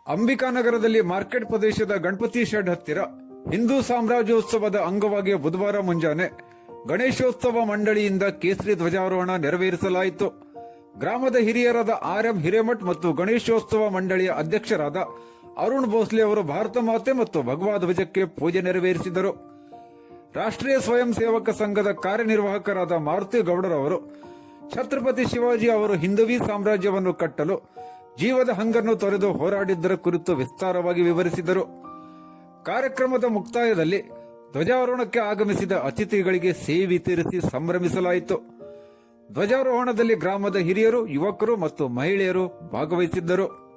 ಅಂಬಿಕಾನಗರದಲ್ಲಿ market ಪ್ರದೇಶದ Ganapati shed ಹತ್ತಿರ ಹಿಂದೂ ಸಾಮ್ರಾಜ್ಯೋತ್ಸವದ ಅಂಗವಾಗಿ ಬುಧವಾರ ಮುಂಜಾನೆ ಗಣೇಶೋತ್ಸವ ಮಂಡಳಿಯಿಂದ ಕೇಸರಿ ಧ್ವಜಾರೋಹಣ ನೆರವೇರಿಸಲಾಯಿತು. ಗ್ರಾಮದ ಹಿರಿಯರಾದ ಆರ್.ಎಂ. ಹಿರೇಮಠ್ ಮತ್ತು ಗಣೇಶೋತ್ಸವ ಮಂಡಳಿಯ ಅಧ್ಯಕ್ಷರಾದ ಅರುಣ್ ಭೋಸ್ಲೆ ಅವರು ಭಾರತ ಮಾತೆ ಮತ್ತು ಭಗವಾ ಧ್ವಜಕ್ಕೆ ಪೂಜೆ ನೆರವೇರಿಸಿದರು. ರಾಷ್ಟ್ರೀಯ ಸ್ವಯಂ ಸೇವಕ ಸಂಘದ ಕಾರ್ಯನಿರ್ವಾಹಕರಾದ ಮಾರುತಿ ಗೌಡರವರು ಛತ್ರಪತಿ ಶಿವಾಜಿ ಅವರು ಹಿಂದವಿ ಸಾಮ್ರಾಜ್ಯವನ್ನು ಕಟ್ಟಲು ಜೀವದ ಹಂಗನ್ನು ತೊರೆದು ಹೋರಾಡಿದ್ದರ ಕುರಿತು ವಿಸ್ತಾರವಾಗಿ ವಿವರಿಸಿದರು. ಕಾರ್ಯಕ್ರಮದ ಮುಕ್ತಾಯದಲ್ಲಿ ಧ್ವಜಾರೋಹಣಕ್ಕೆ ಆಗಮಿಸಿದ ಅತಿಥಿಗಳಿಗೆ ಸಿಹಿ ವಿತರಿಸಿ ಸಂಭ್ರಮಿಸಲಾಯಿತು. ಧ್ವಜಾರೋಹಣದಲ್ಲಿ ಗ್ರಾಮದ ಹಿರಿಯರು, ಯುವಕರು ಮತ್ತು ಮಹಿಳೆಯರು ಭಾಗವಹಿಸಿದ್ದರು.